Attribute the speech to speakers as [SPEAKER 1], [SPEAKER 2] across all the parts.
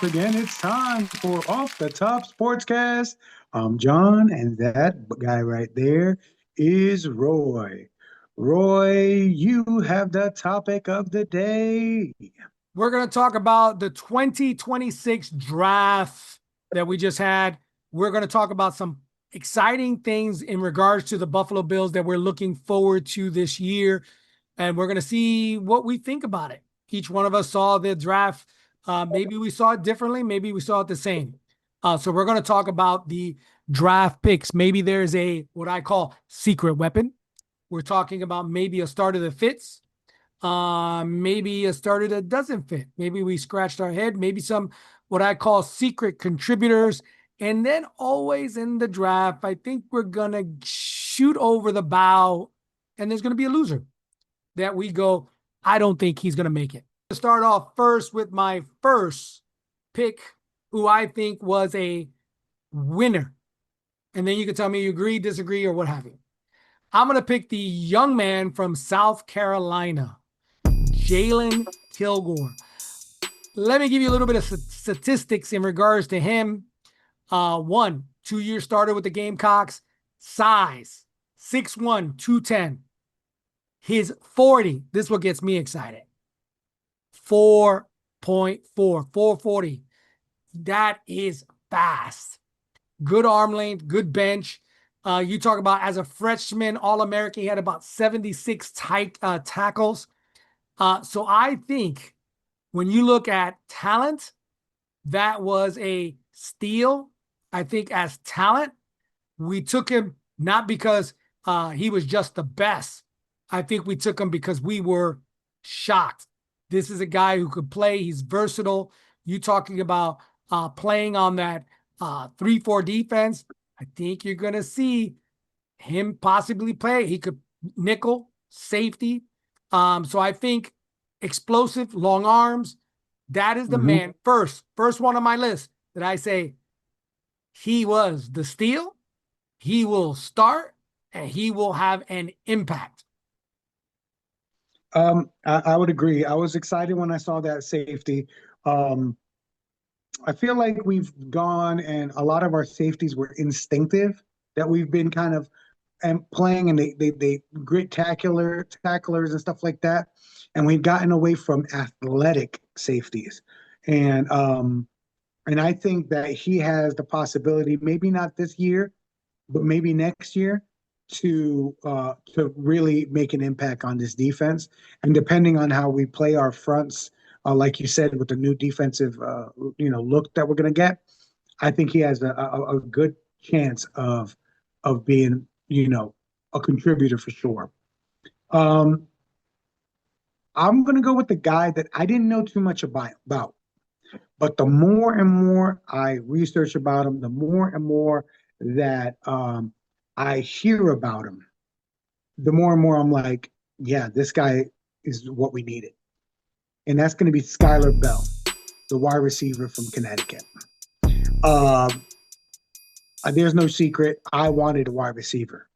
[SPEAKER 1] once again, it's time for Off the Top Sportscast. I'm John, and that guy right there is Roy. Roy, you have the topic of the day.
[SPEAKER 2] We're going to talk about the 2026 draft that we just had. We're going to talk about some exciting things in regards to the Buffalo Bills that we're looking forward to this year. And we're going to see what we think about it. Each one of us saw the draft. Maybe we saw it differently. Maybe we saw it the same. So we're going to talk about the draft picks. Maybe there's what I call secret weapon. We're talking about maybe a starter that fits. Maybe a starter that doesn't fit. Maybe we scratched our head. Maybe some what I call secret contributors. And then always in the draft, I think we're going to shoot over the bow, and there's going to be a loser that we go, I don't think he's going to make it. To start off first with my first pick, who I think was a winner. And then you can tell me you agree, disagree, or what have you. I'm going to pick the young man from South Carolina, Jalen Kilgore. Let me give you a little bit of statistics in regards to him. 2-year starter with the Gamecocks, size, 6'1", 210. His 40, this is what gets me excited, 4.4, 440. That is fast. Good arm length, good bench. You talk about as a freshman All-American, he had about 76 tackles. So I think when you look at talent, that was a steal. I think as talent, we took him not because he was just the best. I think we took him because we were shocked. This is a guy who could play. He's versatile. You talking about playing on that 3-4 defense. I think you're going to see him possibly play. He could nickel, safety. So I think explosive, long arms. That is the man. First one on my list that I say he was the steal. He will start and he will have an impact.
[SPEAKER 1] I would agree. I was excited when I saw that safety. I feel like we've gone and a lot of our safeties were instinctive, that we've been kind of playing, and they grit tacklers and stuff like that. And we've gotten away from athletic safeties. And I think that he has the possibility, maybe not this year, but maybe next year, to really make an impact on this defense. And depending on how we play our fronts, like you said, with the new defensive look that we're going to get, I think he has a good chance of being a contributor for sure. I'm going to go with the guy that I didn't know too much about, but the more and more I research about him, the more and more that I hear about him, the more and more I'm like, yeah, this guy is what we needed. And that's going to be Skylar Bell, the wide receiver from Connecticut. There's no secret. I wanted a wide receiver.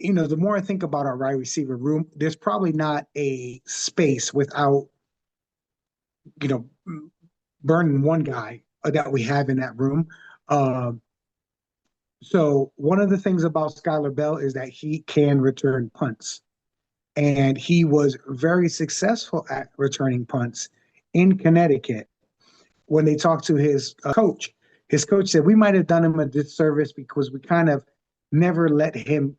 [SPEAKER 1] The more I think about our wide receiver room, there's probably not a space without, burning one guy that we have in that room. So one of the things about Skylar Bell is that he can return punts. And he was very successful at returning punts in Connecticut. When they talked to his coach said, we might have done him a disservice because we kind of never let him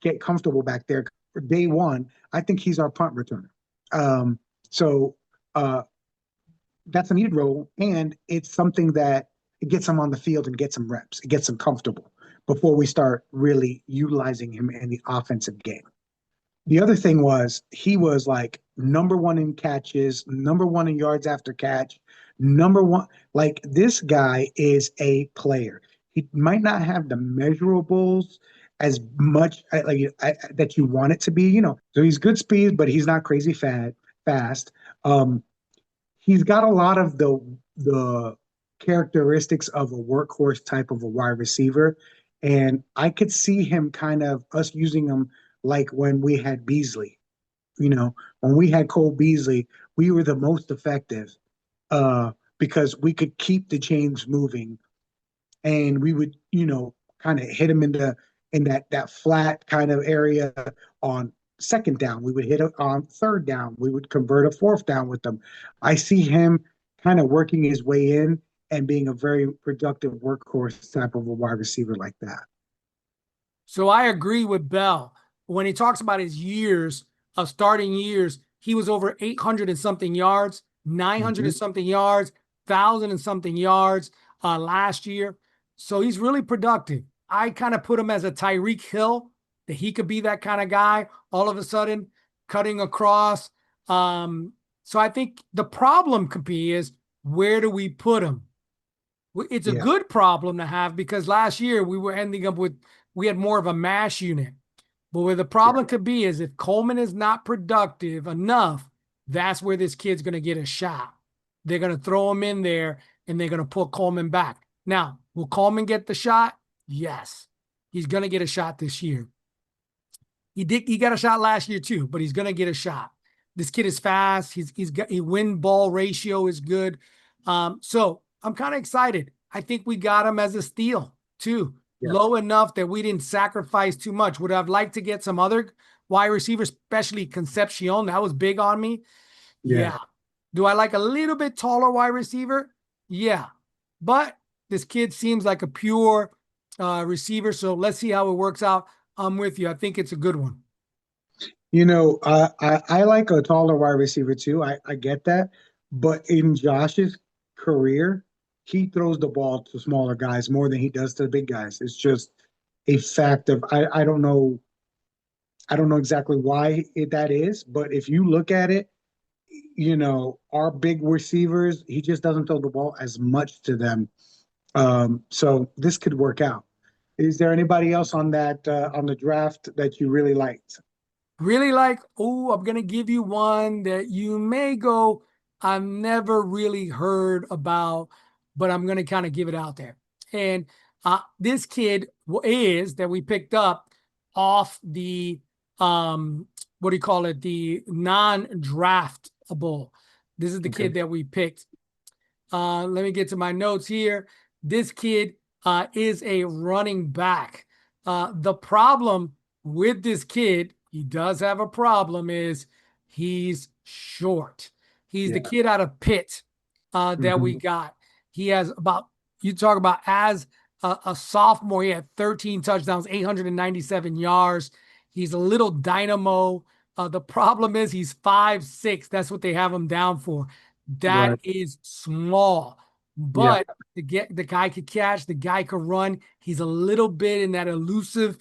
[SPEAKER 1] get comfortable back there. For day one, I think he's our punt returner. So that's a needed role, and it's something that it gets him on the field and gets him reps. It gets him comfortable before we start really utilizing him in the offensive game. The other thing was he was like number one in catches, number one in yards after catch, number one. Like, this guy is a player. He might not have the measurables as much that you want it to be, So he's good speed, but he's not crazy fast. He's got a lot of the characteristics of a workhorse type of a wide receiver, and I could see him kind of us using him like when we had Beasley. When we had Cole Beasley, we were the most effective because we could keep the chains moving, and we would, kind of hit him in that flat kind of area on second down. We would hit it on third down. We would convert a fourth down with them. I see him kind of working his way in and being a very productive workhorse type of a wide receiver like that.
[SPEAKER 2] So I agree with Bell. When he talks about his years of starting years, he was over 800 and something yards, 900 and something yards, 1,000 and something yards last year. So he's really productive. I kind of put him as a Tyreek Hill, that he could be that kind of guy all of a sudden cutting across. So I think the problem could be is, where do we put him? It's a good problem to have, because last year we were ending up with, we had more of a mash unit. But where the problem could be is, if Coleman is not productive enough, that's where this kid's going to get a shot. They're going to throw him in there and they're going to put Coleman back. Now, will Coleman get the shot? Yes. He's going to get a shot this year. He got a shot last year too, but he's going to get a shot. This kid is fast. His win-ball ratio is good. So I'm kind of excited. I think we got him as a steal too. Yeah. Low enough that we didn't sacrifice too much. Would have liked to get some other wide receivers, especially Concepcion. That was big on me. Yeah. Do I like a little bit taller wide receiver? Yeah. But this kid seems like a pure receiver. So let's see how it works out. I'm with you. I think it's a good one.
[SPEAKER 1] I like a taller wide receiver too. I get that. But in Josh's career, he throws the ball to smaller guys more than he does to the big guys. It's just a fact of, I don't know exactly why that is, but if you look at it, our big receivers, he just doesn't throw the ball as much to them. So this could work out. Is there anybody else on that on the draft that you really liked?
[SPEAKER 2] Really like, I'm going to give you one that you may go, I've never really heard about, but I'm going to kind of give it out there. And this kid is that we picked up off the, what do you call it? The non-draftable. This is the kid that we picked. Let me get to my notes here. This kid is a running back. The problem with this kid, he does have a problem, is he's short. He's the kid out of Pitt that we got. He has about, you talk about as a sophomore, he had 13 touchdowns, 897 yards. He's a little dynamo. The problem is he's 5'6". That's what they have him down for. That is small. But the guy could catch, the guy could run. He's a little bit in that elusive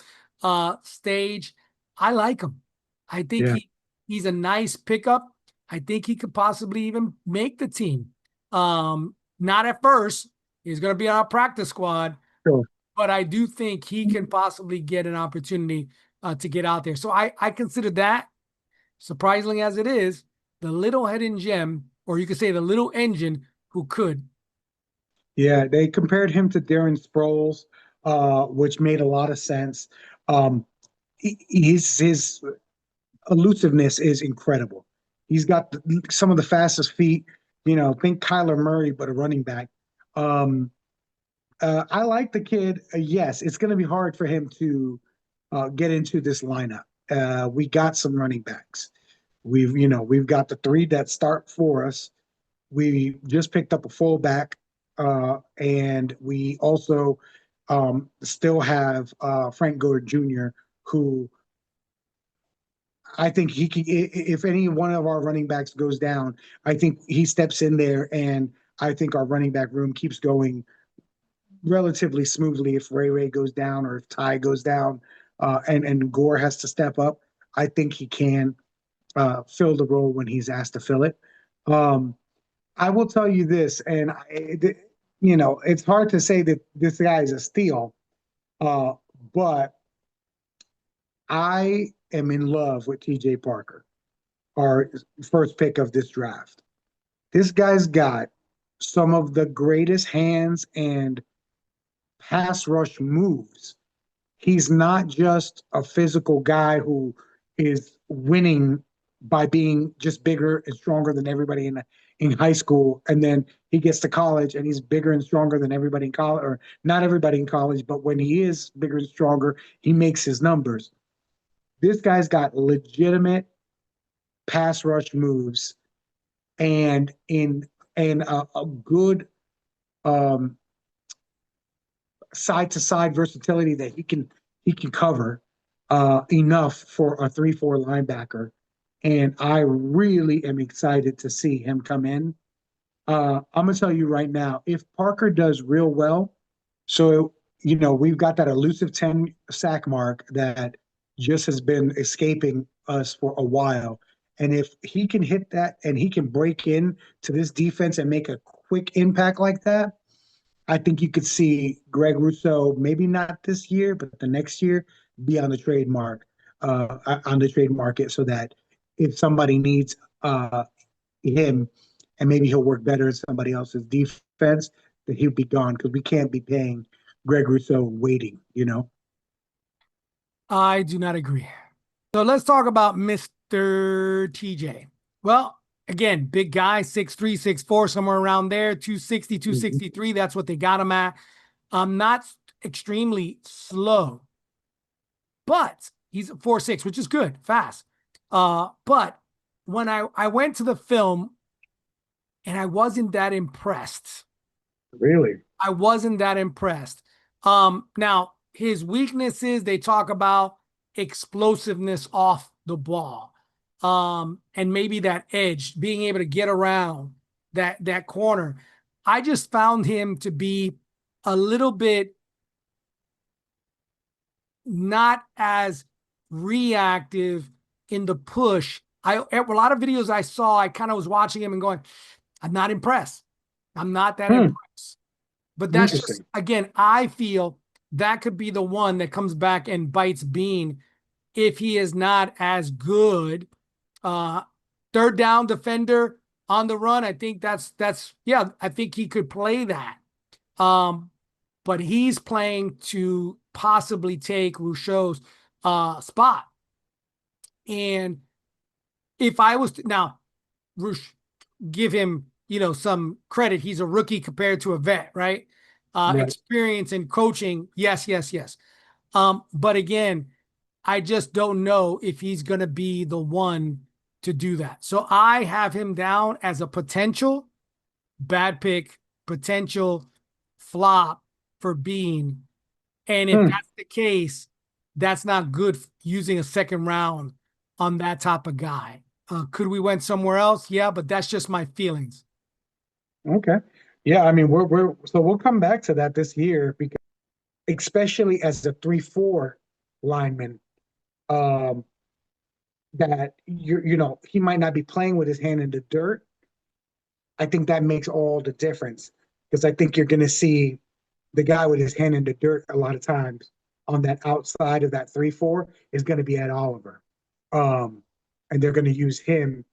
[SPEAKER 2] stage. I like him. I think he's a nice pickup. I think he could possibly even make the team. Not at first. He's going to be on our practice squad. Sure. But I do think he can possibly get an opportunity to get out there. So I consider that, surprisingly as it is, the little hidden gem, or you could say the little engine who could.
[SPEAKER 1] Yeah, they compared him to Darren Sproles, which made a lot of sense. His elusiveness is incredible. He's got some of the fastest feet. Think Kyler Murray, but a running back. I like the kid. Yes, it's going to be hard for him to get into this lineup. We got some running backs. We've got the three that start for us. We just picked up a fullback, and we also still have Frank Gore Jr., who I think he can. If any one of our running backs goes down, I think he steps in there, and I think our running back room keeps going relatively smoothly. If Ray goes down, or if Ty goes down, and Gore has to step up, I think he can fill the role when he's asked to fill it. I will tell you this, and it's hard to say that this guy is a steal, but I am in love with TJ Parker, our first pick of this draft. This guy's got some of the greatest hands and pass rush moves. He's not just a physical guy who is winning by being just bigger and stronger than everybody in high school, and then he gets to college and he's bigger and stronger than everybody in college, or not everybody in college, but when he is bigger and stronger, he makes his numbers. This guy's got legitimate pass rush moves and in a good um, side to side versatility that he can cover enough for a 3-4 linebacker. And I really am excited to see him come in. I'm gonna tell you right now, if Parker does real well, so we've got that elusive 10 sack mark that just has been escaping us for a while. And if he can hit that and he can break in to this defense and make a quick impact like that, I think you could see Greg Rousseau, maybe not this year, but the next year, be on the on the trade market, so that if somebody needs him, and maybe he'll work better in somebody else's defense, that he'll be gone, because we can't be paying Greg Rousseau waiting.
[SPEAKER 2] I do not agree. So let's talk about Mr. TJ. Well, again, big guy, 6'3", 6'4", somewhere around there, 260, 263. That's what they got him at. Not extremely slow, but he's 4'6", which is good, fast. But when I went to the film, and I wasn't that impressed.
[SPEAKER 1] Really?
[SPEAKER 2] I wasn't that impressed. Now, his weaknesses, they talk about explosiveness off the ball. And maybe that edge, being able to get around that corner. I just found him to be a little bit not as reactive in the push. A lot of videos I saw, I kind of was watching him and going, I'm not impressed. I'm not that impressed. But that's just, again, I feel that could be the one that comes back and bites Beane if he is not as good. Third down defender on the run, I think that's yeah, I think he could play that. But he's playing to possibly take Rousseau's spot. And if I was to, now, give him some credit. He's a rookie compared to a vet, right? Right. Experience in coaching, yes. But again, I just don't know if he's going to be the one to do that. So I have him down as a potential bad pick, potential flop for Beane. And if that's the case, that's not good using a second round on that type of guy. Could we went somewhere else? Yeah, but that's just my feelings.
[SPEAKER 1] Okay. Yeah, I mean, we'll come back to that this year, because especially as a 3-4 lineman, that he might not be playing with his hand in the dirt. I think that makes all the difference, because I think you're going to see the guy with his hand in the dirt a lot of times on that outside of that 3-4 is going to be Ed Oliver. And they're going to use him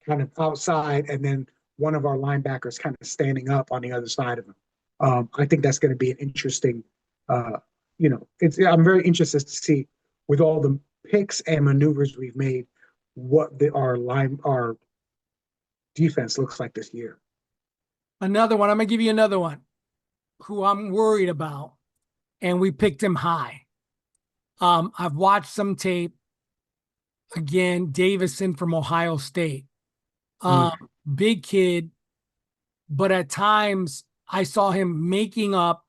[SPEAKER 1] kind of outside, and then one of our linebackers kind of standing up on the other side of him. I think that's going to be an interesting, I'm very interested to see, with all the picks and maneuvers we've made, what our defense looks like this year.
[SPEAKER 2] Another one, I'm going to give you another one who I'm worried about, and we picked him high. I've watched some tape. Again, Davison from Ohio State. Big kid, but at times I saw him making up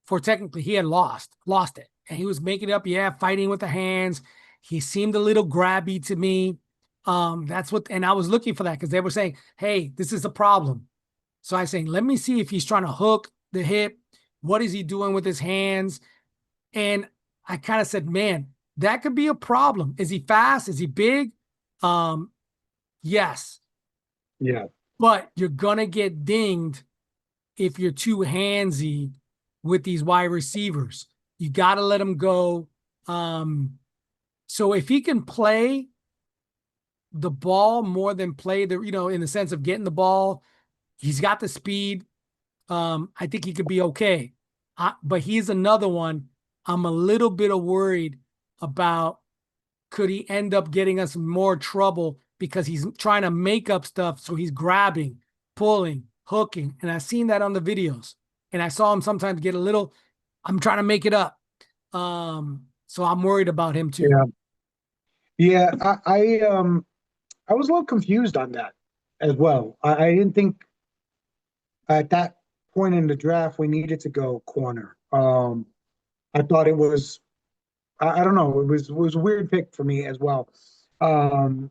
[SPEAKER 2] for, technically he had lost it, and he was making it up, fighting with the hands. He seemed a little grabby to me. And I was looking for that, because they were saying, hey, this is a problem. So I was saying, let me see if he's trying to hook the hip. What is he doing with his hands? And I kind of said, man, that could be a problem. Is he fast? Is he big? Yes.
[SPEAKER 1] Yeah.
[SPEAKER 2] But you're going to get dinged if you're too handsy with these wide receivers. You got to let them go. So if he can play the ball more than play in the sense of getting the ball, he's got the speed. I think he could be okay. But he's another one I'm a little bit worried about. Could he end up getting us more trouble because he's trying to make up stuff. So he's grabbing, pulling, hooking. And I've seen that on the videos. And I saw him sometimes get a little, I'm trying to make it up. So I'm worried about him too.
[SPEAKER 1] Yeah. Yeah. I was a little confused on that as well. I didn't think at that point in the draft we needed to go corner. I thought it was I don't know, it was a weird pick for me as well. Um,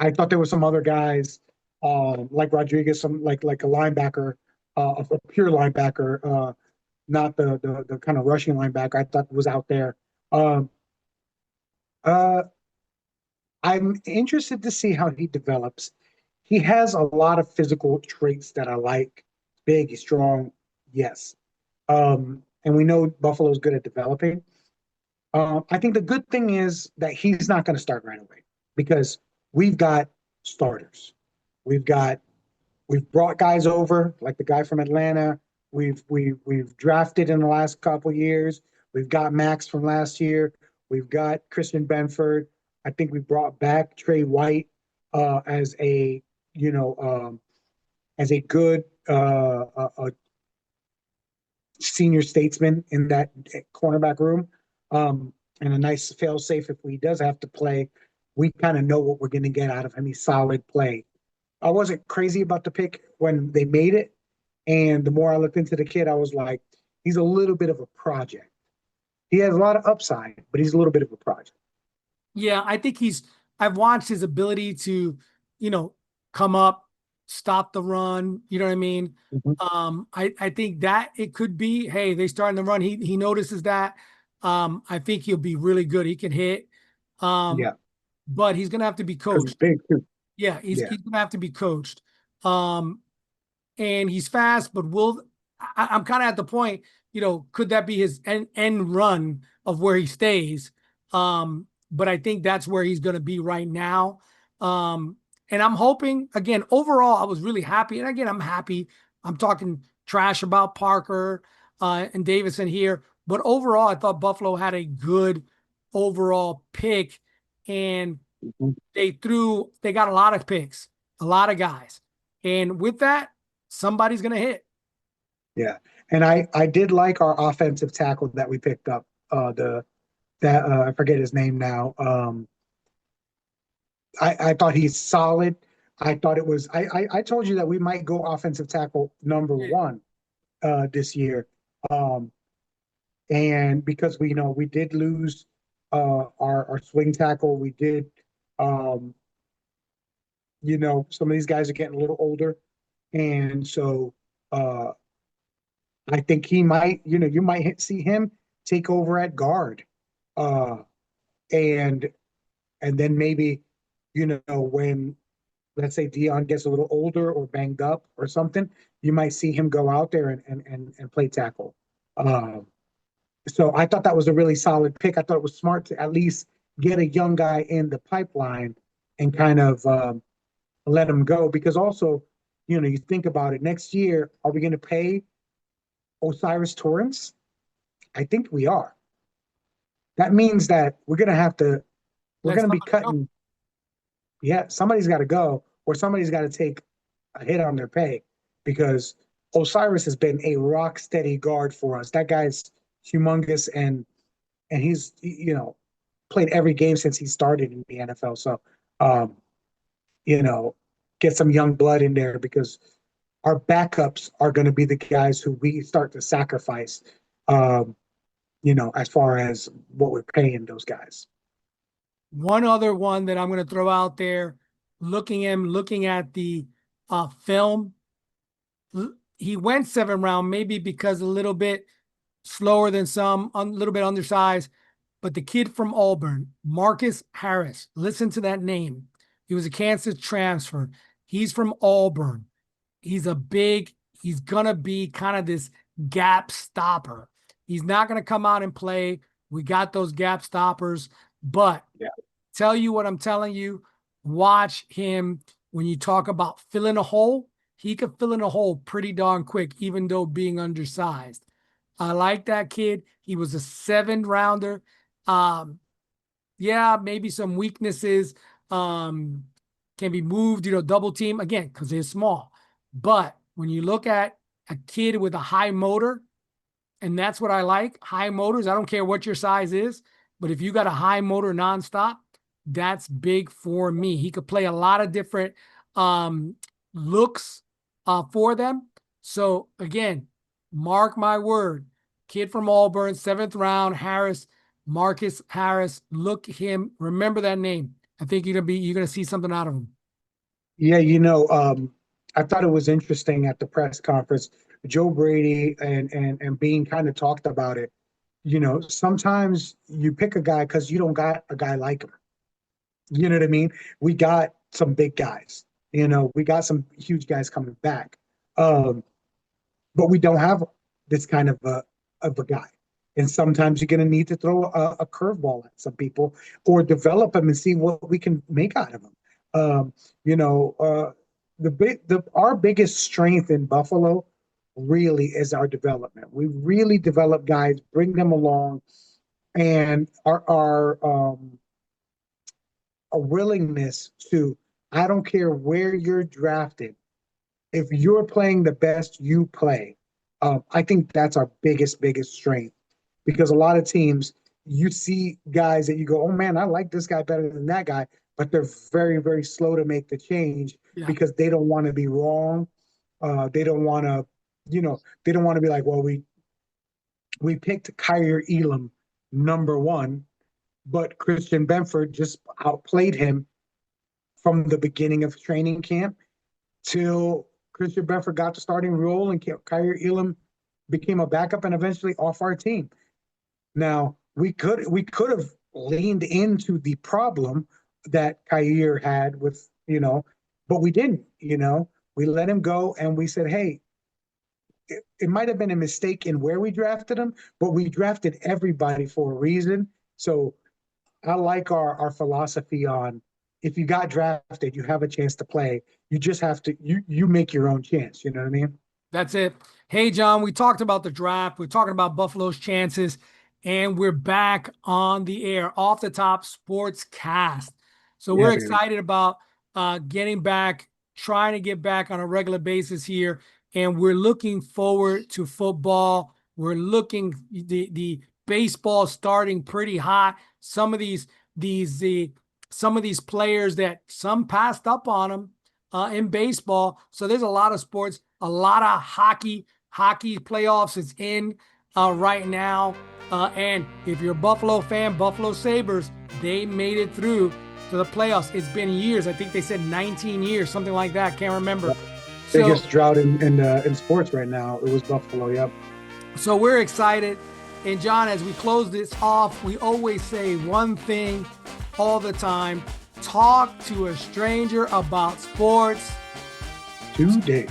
[SPEAKER 1] I thought there were some other guys, like Rodriguez, some like a linebacker, a pure linebacker, not the kind of rushing linebacker I thought was out there. Um, uh, I'm interested to see how he develops. He has a lot of physical traits that I like. Big, he's strong, yes. And we know Buffalo's good at developing. I think the good thing is that he's not going to start right away because we've got starters. We've got we've brought guys over like the guy from Atlanta. We've drafted in the last couple years. We've got Max from last year. We've got Christian Benford. I think we brought back Trey White as a you know as a good senior statesman in that cornerback room, and a nice fail safe if he does have to play. We kind of know what we're going to get out of him. He's solid play. I wasn't crazy about the pick when they made it, and the more I looked into the kid, I was like, he's a little bit of a project. He has a lot of upside, but he's a little bit of a project.
[SPEAKER 2] Yeah, I think I've watched his ability to, you know, come up, stop the run. You know what I mean?
[SPEAKER 1] Mhm.
[SPEAKER 2] I think that it could be, hey, they starting the run. He notices that. I think he'll be really good. He can hit. Um,
[SPEAKER 1] Yeah,
[SPEAKER 2] but he's gonna have to be
[SPEAKER 1] because he's
[SPEAKER 2] coached.
[SPEAKER 1] big too.
[SPEAKER 2] Yeah,
[SPEAKER 1] Yeah.
[SPEAKER 2] he's gonna have to be coached. Um, and he's fast, but I'm kind of at the point, could that be his end run of where he stays? But I think that's where he's going to be right now. And I'm hoping, again, overall, I was really happy. And again, I'm happy. I'm talking trash about Parker and Davison here. But overall, I thought Buffalo had a good overall pick. And
[SPEAKER 1] Mhm.
[SPEAKER 2] they got a lot of picks, a lot of guys. And with that, somebody's going to hit.
[SPEAKER 1] Yeah. And I did like our offensive tackle that we picked up. The that I forget his name now. I thought he's solid. I thought it was I told you that we might go offensive tackle number
[SPEAKER 2] Yeah.
[SPEAKER 1] one this year. Um, and because we did lose our swing tackle, we did um, some of these guys are getting a little older, and so uh, I think he might, you might see him take over at guard, uh, and then maybe, when let's say Dion gets a little older or banged up or something, you might see him go out there and play tackle. Um, so I thought that was a really solid pick. I thought it was smart to at least get a young guy in the pipeline and kind of let him go because also, you think about it. Next year, are we going to pay Osiris Torrance? I think we are. That means that we're
[SPEAKER 2] Let
[SPEAKER 1] gonna be
[SPEAKER 2] somebody go.
[SPEAKER 1] cutting. Yeah, somebody's got to go, or somebody's got to take a hit on their pay because Osiris has been a rock steady guard for us. That guy's humongous, and he's played every game since he started in the NFL. So, um, you know, get some young blood in there because our backups are going to be the guys who we start to sacrifice. Um, as far as what we're paying those guys.
[SPEAKER 2] One other one that I'm going to throw out there, looking at the film, he went 7th round, maybe because a little bit slower than some, a little bit undersized. But the kid from Auburn, Marcus Harris, listen to that name. He was a Kansas transfer. He's from Auburn. He's he's going to be kind of this gap stopper. He's not going to come out and play. We got those gap stoppers, but
[SPEAKER 1] Yeah.
[SPEAKER 2] tell you what I'm telling you, watch him when you talk about filling a hole. He could fill in a hole pretty darn quick, even though being undersized. I like that kid. He was a 7th rounder. Yeah, maybe some weaknesses. can be moved, double team again, because they're small. But when you look at a kid with a high motor, and that's what I like, high motors, I don't care what your size is, but if you got a high motor nonstop, that's big for me. He could play a lot of different looks for them. So again, mark my word, kid from Auburn, 7th round, Harris, Marcus Harris. Look him, remember that name. I think you're gonna see something out of him.
[SPEAKER 1] Yeah, I thought it was interesting at the press conference. Joe Brady and Bean kind of talked about it. Sometimes you pick a guy because you don't got a guy like him. You know what I mean? We got some big guys. We got some huge guys coming back. But we don't have this kind of a guy. And sometimes you're going to need to throw a curveball at some people or develop them and see what we can make out of them. Our biggest strength in Buffalo really is our development. We really develop guys, bring them along, and our willingness to, I don't care where you're drafted, if you're playing the best you play, I think that's our biggest strength. Because a lot of teams, you see guys that you go, oh man, I like this guy better than that guy, but they're very, very slow to make the change because they don't want to be wrong. They don't want to, they don't want to be like, well, we picked Kaiir Elam #1, but Christian Benford just outplayed him from the beginning of training camp till Christian Benford got the starting role and Kaiir Elam became a backup and eventually off our team. Now, we could have leaned into the problem that Kaiir had with, but we didn't, we let him go and we said, hey, it might have been a mistake in where we drafted him, but we drafted everybody for a reason. So I like our philosophy on, if you got drafted, you have a chance to play. You just have to, you make your own chance. You know what I mean?
[SPEAKER 2] That's it. Hey, John, we talked about the draft. We're talking about Buffalo's chances, and we're back on the air, Off the Top Sportscast. So we're excited about getting back, trying to get back on a regular basis here, and we're looking forward to football. We're looking the baseball starting pretty hot. Some of these players that some passed up on them in baseball. So there's a lot of sports, a lot of hockey. Hockey playoffs is in right now. And if you're a Buffalo fan, Buffalo Sabres, they made it through to the playoffs. It's been years. I think they said 19 years, something like that. Can't remember.
[SPEAKER 1] Biggest drought in sports right now. It was Buffalo, yep.
[SPEAKER 2] So we're excited. And John, as we close this off, we always say one thing all the time: talk to a stranger about sports
[SPEAKER 1] today.